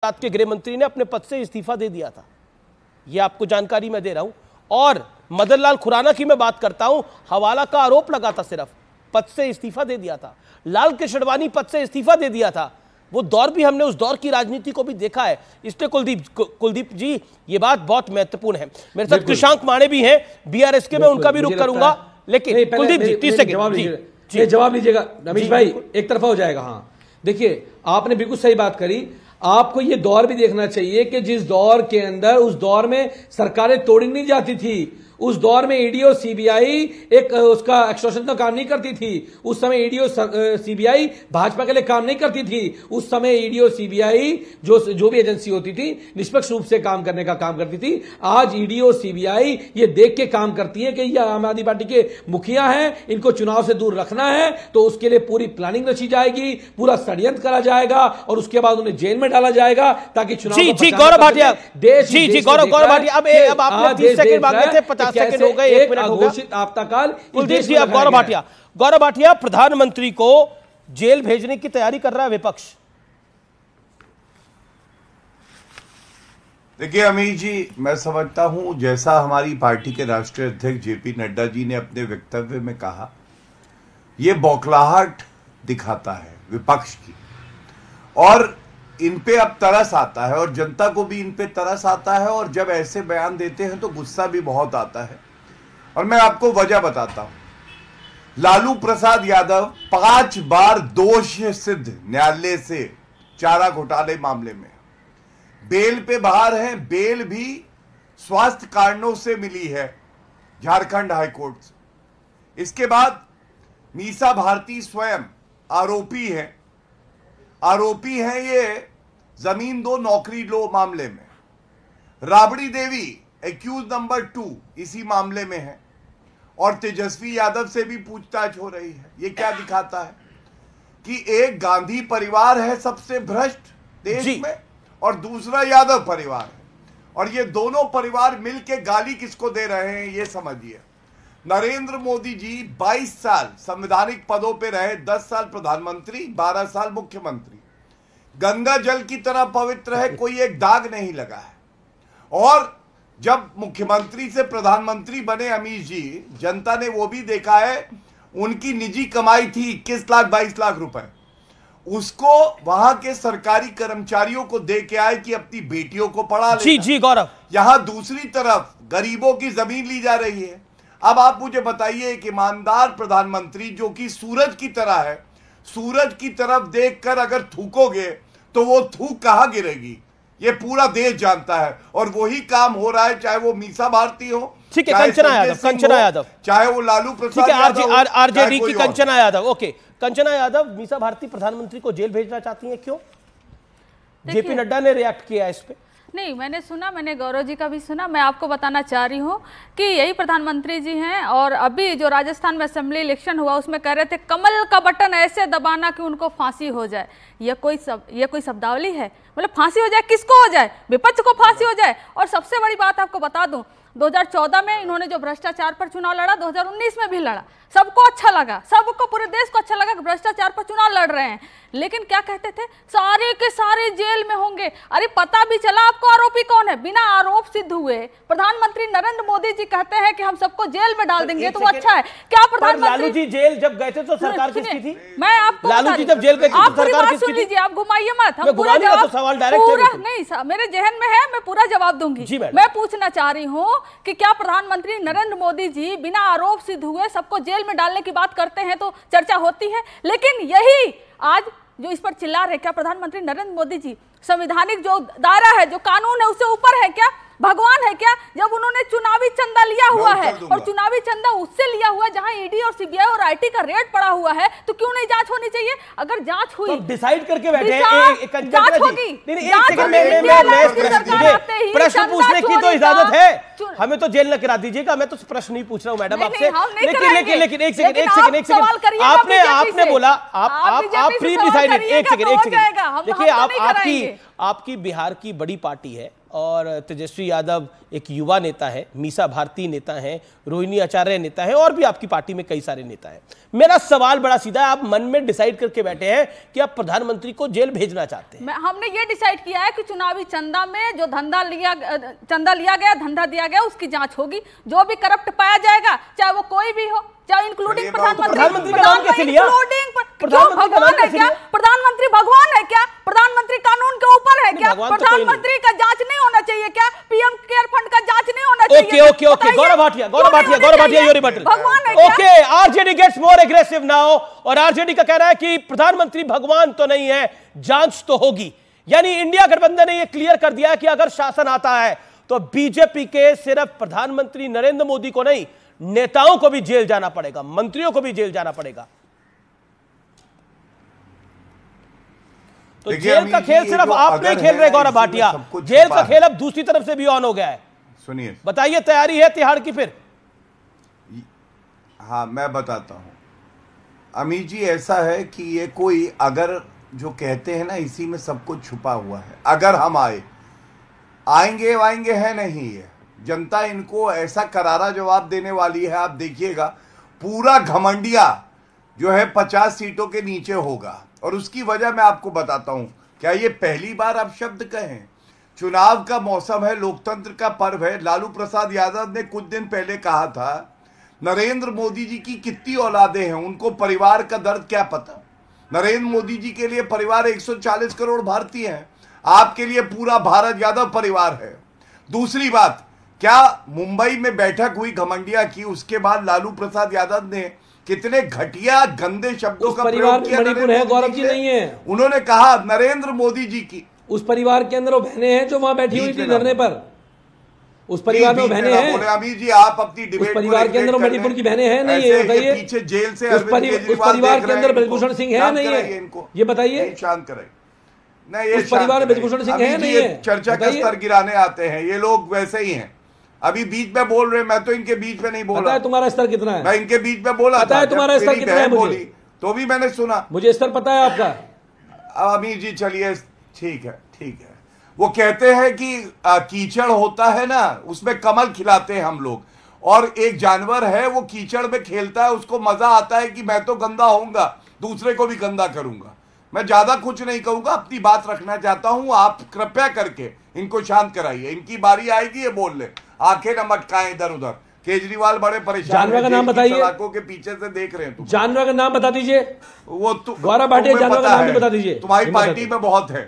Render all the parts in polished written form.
गुजरात के गृह मंत्री ने अपने पद से इस्तीफा दे दिया था, यह आपको जानकारी मैं दे रहा हूं। और मदन लाल खुराना की मैं बात करता हूं, हवाला का आरोप लगा था, सिर्फ पद से इस्तीफा दे दिया था। लाल कृष्णवानी पद से इस्तीफा दे दिया था। वो दौर भी हमने उस दौर की राजनीति को भी देखा है। इसलिए कुलदीप जी ये बात बहुत महत्वपूर्ण है। मेरे साथ कृषांक माणे भी हैं बीआरएस के, मैं उनका भी रुख करूंगा, लेकिन कुलदीप जी 30 सेकंड जवाब लीजिएगा। रमेश भाई एक तरफा हो जाएगा। हाँ देखिए, आपने बिल्कुल सही बात करी। आपको ये दौर भी देखना चाहिए कि जिस दौर के अंदर, उस दौर में सरकारें तोड़ी नहीं जाती थी। उस दौर में ईडी और सीबीआई एक उसका एक्सटॉर्शन का काम नहीं करती थी। उस समय ईडी और सीबीआई भाजपा के लिए काम नहीं करती थी। उस समय ईडी और सीबीआई जो भी एजेंसी होती थी निष्पक्ष रूप से काम करने का काम करती थी। आज ईडी और सीबीआई ये देख के काम करती है कि ये आम आदमी पार्टी के मुखिया हैं, इनको चुनाव से दूर रखना है, तो उसके लिए पूरी प्लानिंग रची जाएगी, पूरा षड्यंत्र करा जाएगा और उसके बाद उन्हें जेल में डाला जाएगा ताकि चुनाव। जी गौरव भाटिया, गौरव भाटिया, अब आपने 30 सेकंड मांगे थे, 50 सेकंड हो गए, 1 मिनट हो गया। आपातकाल। कुलदीप जी, अब गौरव भाटिया, प्रधानमंत्री को जेल भेजने की तैयारी कर रहा है विपक्ष। देखिए अमीर जी, मैं समझता हूं जैसा हमारी पार्टी के राष्ट्रीय अध्यक्ष जेपी नड्डा जी ने अपने वक्तव्य में कहा, यह बौखलाहट दिखाता है विपक्ष की, और इन पे अब तरस आता है और जनता को भी इन पे तरस आता है। और जब ऐसे बयान देते हैं तो गुस्सा भी बहुत आता है। और मैं आपको वजह बताता हूं। लालू प्रसाद यादव 5 बार दोष सिद्ध न्यायालय से चारा घोटाले मामले में बेल पे बाहर हैं। बेल भी स्वास्थ्य कारणों से मिली है झारखंड हाईकोर्ट से। इसके बाद मीसा भारती स्वयं आरोपी हैं ये जमीन दो नौकरी लो मामले में। राबड़ी देवी एक्यूज नंबर 2 इसी मामले में है और तेजस्वी यादव से भी पूछताछ हो रही है। ये क्या दिखाता है कि एक गांधी परिवार है सबसे भ्रष्ट देश में और दूसरा यादव परिवार है, और ये दोनों परिवार मिलकर गाली किसको दे रहे हैं ये समझिए। नरेंद्र मोदी जी 22 साल संवैधानिक पदों पे रहे, 10 साल प्रधानमंत्री, 12 साल मुख्यमंत्री। गंगा जल की तरह पवित्र है, कोई एक दाग नहीं लगा है। और जब मुख्यमंत्री से प्रधानमंत्री बने अमीर जी, जनता ने वो भी देखा है, उनकी निजी कमाई थी 21 लाख 22 लाख रुपए, उसको वहां के सरकारी कर्मचारियों को दे के आए कि अपनी बेटियों को पढ़ा ले। जी गौरव, यहां दूसरी तरफ गरीबों की जमीन ली जा रही है। अब आप मुझे बताइए एक ईमानदार प्रधानमंत्री जो कि सूरज की तरह है, सूरज की तरफ देखकर अगर थूकोगे तो वो थूक कहां गिरेगी, ये पूरा देश जानता है। और वही काम हो रहा है, चाहे वो मीसा भारती हो, ठीक है, कंचना यादव, चाहे वो लालू प्रसाद, ठीक है, आरजेडी की कंचना यादव। ओके, कंचना यादव, मीसा भारती प्रधानमंत्री को जेल भेजना चाहती हैं, क्यों? जेपी नड्डा ने रिएक्ट किया इस पे। नहीं, मैंने गौरव जी का भी सुना। मैं आपको बताना चाह रही हूँ कि यही प्रधानमंत्री जी हैं, और अभी जो राजस्थान में असेंबली इलेक्शन हुआ उसमें कह रहे थे कमल का बटन ऐसे दबाना कि उनको फांसी हो जाए। ये कोई शब्दावली है? मतलब फांसी हो जाए, किसको हो जाए? विपक्ष को फांसी हो जाए। और सबसे बड़ी बात आपको बता दूं, 2014 में इन्होंने जो भ्रष्टाचार पर चुनाव लड़ा, 2019 में भी लड़ा, सबको अच्छा लगा, सबको, पूरे देश को अच्छा लगा कि भ्रष्टाचार पर चुनाव लड़ रहे हैं। लेकिन क्या कहते थे? सारे के सारे जेल में होंगे। अरे पता भी चला आपको आरोपी कौन है? बिना आरोप सिद्ध हुए प्रधानमंत्री नरेंद्र मोदी जी कहते हैं कि हम सबको जेल में डाल देंगे, तो वो अच्छा है क्या? प्रधानमंत्री लालू जी जेल जब गए थे तो सरकार किसकी थी? मैं आपको, लालू जी जब जेल गए थे तो सरकार किसकी थी? सुन लीजिए, आप घुमाइए मत, हम पूरा जवाब, सवाल डायरेक्ट नहीं मेरे जहन में है, मैं पूरा जवाब दूंगी। मैं पूछना चाह रही हूँ कि क्या प्रधानमंत्री नरेंद्र मोदी जी बिना आरोप सिद्ध हुए सबको जेल में डालने की बात करते हैं तो चर्चा होती है। लेकिन यही आज जो इस पर चिल्ला रहे, क्या प्रधानमंत्री नरेंद्र मोदी जी संवैधानिक जो दायरा है, जो कानून है, उससे ऊपर है क्या? भगवान है क्या? जब उन्होंने चुनावी चंदा लिया हुआ है, और चुनावी चंदा उससे लिया हुआ है जहां ईडी और सीबीआई और आईटी का रेट पड़ा हुआ है, तो क्यों नहीं जांच होनी चाहिए? अगर जांच हुई तो डिसाइड करके बैठे हैं, जांच होगी। प्रश्न पूछने की तो इजाजत है, हमें तो जेल न करा दीजिएगा। मैं तो प्रश्न नहीं पूछ रहा हूं मैडम आपसे, लेकिन एक सेकंड, आपने बोला आप प्री डिसाइडेड। एक सेकंड, देखिए आपकी बिहार की बड़ी पार्टी है, और तेजस्वी यादव एक युवा नेता है, मीसा भारती नेता हैं, रोहिणी आचार्य नेता है, और भी आपकी पार्टी में कई सारे नेता हैं। मेरा सवाल बड़ा सीधा है, आप मन में डिसाइड करके बैठे हैं कि आप प्रधानमंत्री को जेल भेजना चाहते हैं? हमने ये डिसाइड किया है कि चुनावी चंदा में जो चंदा लिया गया, धंधा दिया गया, उसकी जांच होगी। जो भी करप्ट पाया जाएगा, चाहे वो कोई भी हो, चाहे इंक्लूडिंग प्रधानमंत्री का नाम कैसे लिया? भगवान है क्या? प्रधानमंत्री भगवान है क्या? प्रधानमंत्री कानून के ऊपर है क्या? प्रधानमंत्री का जांच नहीं होना चाहिए क्या? पीएम केयर फंड का जांच नहीं होना चाहिए? ओके गौरव भाटिया योरी बटल, भगवान है क्या? Okay, RJD gets more aggressive now, और आरजेडी का कहना है कि प्रधानमंत्री भगवान तो नहीं है, जांच तो होगी। यानी इंडिया गठबंधन ने यह क्लियर कर दिया कि अगर शासन आता है तो बीजेपी के सिर्फ प्रधानमंत्री नरेंद्र मोदी को नहीं, नेताओं को भी जेल जाना पड़ेगा, मंत्रियों को भी जेल जाना पड़ेगा। तो जेल का खेल सिर्फ आप नहीं खेल रहे गौरव भाटिया, जेल का खेल अब दूसरी तरफ से भी ऑन हो गया है। सुनिए, बताइए, तैयारी है तिहाड़ की फिर? हाँ, मैं बताता हूं अमीर जी। ऐसा है कि ये कोई, अगर जो कहते हैं ना, इसी में सब कुछ छुपा हुआ है। अगर हम आएंगे वाएंगे है नहीं, ये जनता इनको ऐसा करारा जवाब देने वाली है। आप देखिएगा, पूरा घमंडिया जो है 50 सीटों के नीचे होगा। और उसकी वजह मैं आपको बताता हूं। क्या ये पहली बार आप शब्द कहें? चुनाव का मौसम है, लोकतंत्र का पर्व है। लालू प्रसाद यादव ने कुछ दिन पहले कहा था, नरेंद्र मोदी जी की कितनी औलादे हैं, उनको परिवार का दर्द क्या पता। नरेंद्र मोदी जी के लिए परिवार 140 करोड़ भारतीय हैं, आपके लिए पूरा भारत यादव परिवार है। दूसरी बात, क्या मुंबई में बैठक हुई घमंडिया की, उसके बाद लालू प्रसाद यादव ने कितने घटिया गंदे शब्दों का प्रयोग किया? मणिपुर है गौरव जी, नहीं है। उन्होंने कहा नरेंद्र मोदी जी की, उस परिवार के अंदर वो बहनें हैं जो वहां बैठी हुई थी धरने पर, उस परिवार में बहनें हैं। बोले अमीर जी, आप अपनी डिबेट, उस परिवार के अंदर मणिपुर की बहनें हैं नहीं है? बताइए, पीछे जेल से उस परिवार के अंदर ब्रजभूषण सिंह है नहीं है? ये बताइए, शांत करें। नहीं, ये उस परिवार में ब्रजभूषण सिंह है नहीं है? चर्चा का स्तर गिराने आते हैं ये लोग, वैसे ही हैं। अभी बीच में बोल रहे, मैं तो इनके बीच में नहीं बोला। पता है तुम्हारा स्तर कितना है? मैं इनके बीच में बोला, पता है तुम्हारा स्तर कितना है? मुझे तो भी मैंने सुना, मुझे स्तर पता है आपका। अब अमीर जी चलिए, ठीक है। वो कहते हैं कि कीचड़ होता है ना, उसमें कमल खिलाते हैं हम लोग, और एक जानवर है वो कीचड़ में खेलता है, उसको मजा आता है कि मैं तो गंदा होऊंगा, दूसरे को भी गंदा करूंगा। मैं ज्यादा कुछ नहीं कहूंगा, अपनी बात रखना चाहता हूं। आप कृपया करके इनको शांत कराइए, इनकी बारी आएगी ये बोल ले, आंखें न मटकाएं इधर उधर। केजरीवाल बड़े परेशान, जानवर का नाम बताइए, सलाखों के पीछे से देख रहे हैं। जानवर का नाम बता दीजिए। वो गौरव भाटिया, जानवर का नाम भी बता दीजिए। तुम्हारी पार्टी में बहुत है,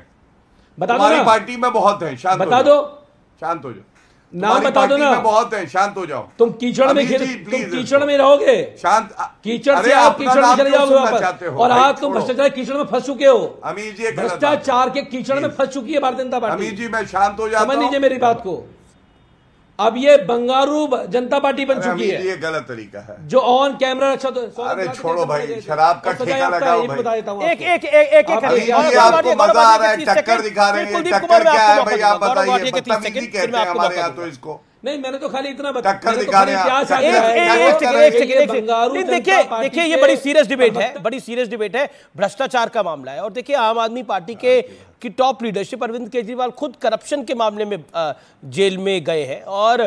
बता दो तुम्हारी पार्टी में बहुत है, शांत बता दो, शांत हो जाओ। नाम बता दो ना, बहुत है, शांत हो जाओ। तुम कीचड़ में कीचड़ में रहोगे, शांत। कीचड़ से आप कीचड़ में चले जाओगे वापस, और आज तुम भ्रष्टाचार कीचड़ में फंस चुके हो। अमीर जी, भ्रष्टाचार के कीचड़ में फंस चुकी है भारतीय जनता पार्टी। अमीर जी, मैं शांत हो जाता हूं, समझ लीजिए मेरी बात को। अब ये बंगारू जनता पार्टी बन चुकी है, ये गलत तरीका है जो ऑन कैमरा रक्षा। अरे छोड़ो भाई, शराब का ठेका लगाओ भाई। एक आपको मजा आ रहा है, टक्कर दिखा रहे हैं। टक्कर क्या है भाई, आप बताइए। बदतमीजी कहते हैं हमारे यहाँ तो इसको। नहीं, मैंने तो खाली इतना टक्कर दिखाने। देखिए, ये बड़ी सीरियस डिबेट है, बड़ी सीरियस डिबेट है, भ्रष्टाचार का मामला है। और देखिए, आम आदमी पार्टी की टॉप लीडरशिप अरविंद केजरीवाल खुद करप्शन के मामले में जेल में गए हैं और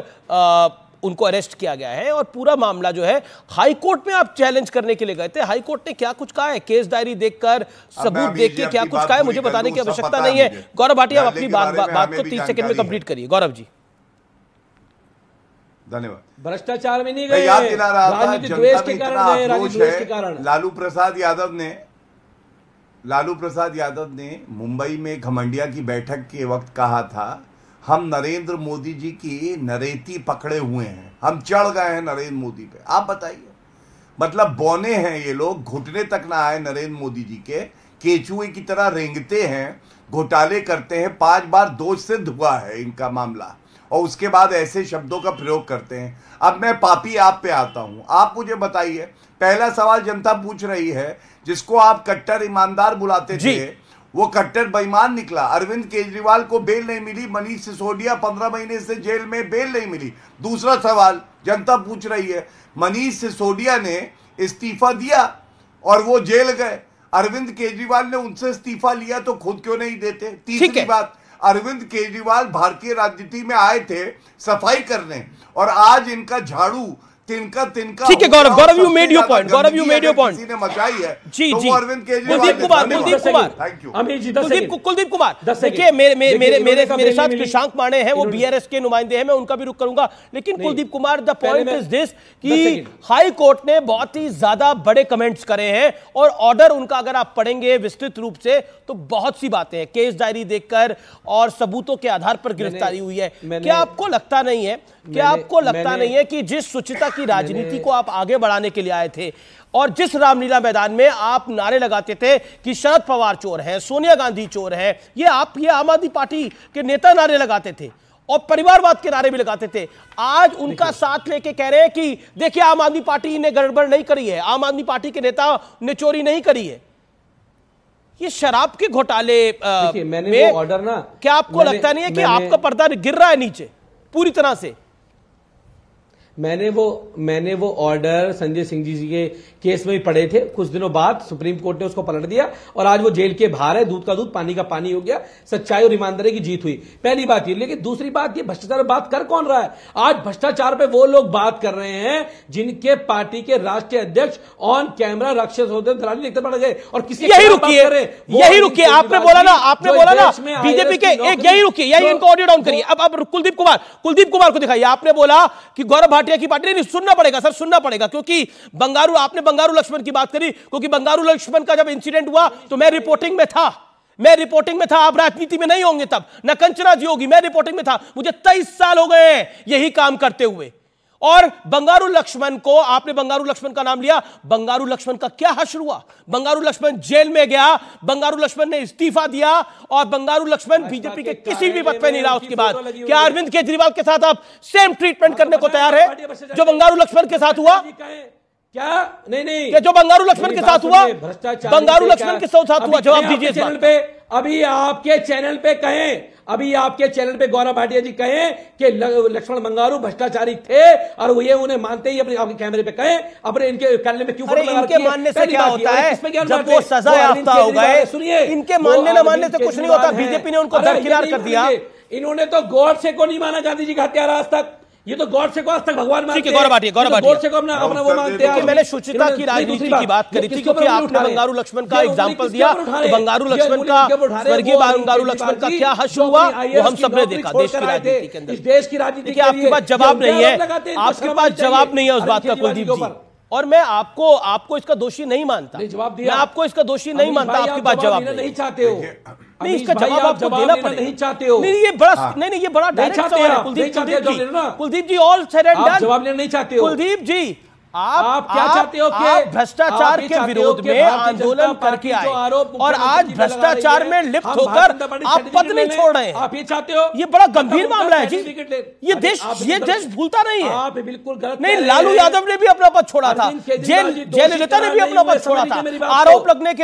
उनको अरेस्ट किया गया है। और पूरा मामला जो है हाई कोर्ट में आप चैलेंज करने के लिए गए थे। हाई कोर्ट ने क्या कुछ कहा है, केस डायरी देखकर, सबूत देख के क्या कुछ कहा है, मुझे बताने की आवश्यकता नहीं है। गौरव भाटिया, आप अपनी बात को 30 सेकंड में कंप्लीट करिए। गौरव जी, धन्यवाद। भ्रष्टाचार में नहीं गए, याद दिला रहा था, राजनीतिक द्वेष के कारण गए, राजनीतिक द्वेष के कारण। लालू प्रसाद यादव ने मुंबई में घमंडिया की बैठक के वक्त कहा था, हम नरेंद्र मोदी जी की नरेती पकड़े हुए हैं, हम चढ़ गए हैं नरेंद्र मोदी पे। आप बताइए, मतलब बौने हैं ये लोग, घुटने तक ना आए नरेंद्र मोदी जी के, केचुए की तरह रेंगते हैं, घोटाले करते हैं, 5 बार दोष सिद्ध हुआ है इनका मामला, और उसके बाद ऐसे शब्दों का प्रयोग करते हैं। अब मैं पापी आप पे आता हूं, आप मुझे बताइए, पहला सवाल जनता पूछ रही है, जिसको आप कट्टर ईमानदार बुलाते थे वो कट्टर बेईमान निकला। अरविंद केजरीवाल को बेल नहीं मिली, मनीष सिसोदिया 15 महीने से जेल में, बेल नहीं मिली। दूसरा सवाल जनता पूछ रही है, मनीष सिसोदिया ने इस्तीफा दिया और वो जेल गए, अरविंद केजरीवाल ने उनसे इस्तीफा लिया तो खुद क्यों नहीं देते। तीसरी बात, अरविंद केजरीवाल भारतीय राजनीति में आए थे सफाई करने, और आज इनका झाड़ू तिनका ठीक है Gaurav, you made your point, Gaurav you made your point. किसी ने मचाई है जी तो जी, वो अरविंद केजरीवाल, कुलदीप कुमार देखिए मेरे साथ कृषांक माने हैं, वो बीआरएस के नुमाइंदे हैं, मैं उनका भी रुख करूंगा, लेकिन Kuldeep Kumar the point is this कि हाई कोर्ट ने बहुत ही ज्यादा बड़े कमेंट्स करे हैं और ऑर्डर उनका अगर आप पढ़ेंगे विस्तृत रूप से तो बहुत सी बातें हैं, केस डायरी देखकर और सबूतों के आधार पर गिरफ्तारी हुई है। क्या आपको लगता नहीं है, क्या आपको लगता नहीं है कि जिस शुचिता की राजनीति को आप आगे बढ़ाने के लिए आए थे और जिस रामलीला मैदान में आप नारे लगाते थे कि शरद पवार चोर हैं, सोनिया गांधी चोर हैं, ये आम आदमी पार्टी के नेता नारे लगाते थे और परिवारवाद के नारे भी लगाते थे, आज उनका साथ लेके कह रहे हैं कि देखिए आम आदमी पार्टी ने गड़बड़ नहीं करी है, आम आदमी पार्टी के नेता ने चोरी नहीं करी है। ये शराब के घोटाले में ऑर्डर ना, क्या आपको लगता नहीं है कि आपका पर्दा गिर रहा है नीचे पूरी तरह से? मैंने वो ऑर्डर संजय सिंह जी के केस में भी पढ़े थे, कुछ दिनों बाद सुप्रीम कोर्ट ने उसको पलट दिया और आज वो जेल के बाहर है, दूध का दूध पानी का पानी हो गया, सच्चाई और ईमानदारी की जीत हुई। पहली बात ये, लेकिन दूसरी बात ये भ्रष्टाचार पर बात कर कौन रहा है? आज भ्रष्टाचार पे वो लोग बात कर रहे हैं जिनके पार्टी के राष्ट्रीय अध्यक्ष ऑन कैमरा राक्षस होते दलाली लिखते पड़ गए और किसी यही रुकिए आपने बोला ना बीजेपी के एक, यही रुकिए, यही इनको ऑडियो डाउन करिए। अब कुलदीप कुमार को दिखाइए। आपने बोला कि गौरव भाटिया की पार्टी, नहीं सुनना पड़ेगा सर, सुनना पड़ेगा, क्योंकि आपने बंगारू लक्ष्मण की बात करी, क्योंकि बंगारू लक्ष्मण का जब इंसिडेंट हुआ तो मैं रिपोर्टिंग में था, आप राजनीति में नहीं होंगे तब, न कंचना जी होगी, मैं रिपोर्टिंग में था, मुझे 23 साल हो गए हैं यही काम करते हुए। और बंगारू लक्ष्मण को, आपने बंगारू लक्ष्मण का नाम लिया, बंगारू लक्ष्मण का क्या हश्र हुआ? बंगारू लक्ष्मण जेल में गया, बंगारू लक्ष्मण ने इस्तीफा दिया और बंगारू लक्ष्मण बीजेपी के किसी भी पद पे नहीं रहा उसके बाद। क्या अरविंद केजरीवाल के साथ आप सेम ट्रीटमेंट करने को तैयार है जो बंगारू लक्ष्मण के साथ हुआ? क्या नहीं जो बंगारू लक्ष्मण के साथ हुआ, बंगारू लक्ष्मण के साथ हुआ, जवाब दीजिए इस बात पे। अभी आपके चैनल पे कहें, अभी आपके चैनल पे गौरव भाटिया जी कहें कि लक्ष्मण बंगारू भ्रष्टाचारी थे और ये उन्हें मानते ही अपने आपके कैमरे पे कहें, अपने इनके कैमरे में क्यों फोटो लगा रखी है? इनके मानने से क्या होता है जब वो सजा याफ्ता हो गए? सुनिए, इनके मानने ना मानने से कुछ नहीं होता, बीजेपी ने उनको दरकिनार कर दिया। इन्होंने तो गॉडसे को नहीं माना गांधी जी का हत्यारा आज तक, ये तो गॉडसे को आज तक भगवान मानते हैं। गौरव भाटिया गॉडसे को अपना वो मानते हैं। मैंने शुचिता की राजनीति की बात करी थी क्योंकि आपने बंगारू लक्ष्मण का एग्जांपल दिया, तो बंगारू लक्ष्मण का, स्वर्गीय बंगारू लक्ष्मण का क्या हश्र हुआ वो हम सबने देखा देश की राजनीति के अंदर। देश की राजनीति आपके पास जवाब नहीं है, आपके पास जवाब नहीं है उस बात का कुलदीप जी, और मैं आपको इसका दोषी नहीं मानता, मैं आपको इसका दोषी नहीं मानता। आपके पास जवाब नहीं चाहते हो, नहीं इसका जवाब आपको देना पड़ेगा, नहीं चाहते हो। नहीं ये बड़ा नहीं ये बड़ा डायरेक्ट सवाल है कुलदीप जी, ऑल सेड एंड डन। जवाब लेना नहीं चाहते हो कुलदीप जी, आप क्या चाहते हो कि आप भ्रष्टाचार के विरोध में आंदोलन करके आए और आज भ्रष्टाचार में लिप्त होकर आप पद नहीं छोड़ रहे हैं, आप ये चाहते हो? ये बड़ा गंभीर मामला है जी, ये देश भूलता नहीं है। आप बिल्कुल गलत नहीं, लालू यादव ने भी अपना पद छोड़ा था, जयललिता ने भी अपना पद छोड़ा था, आरोप लगने के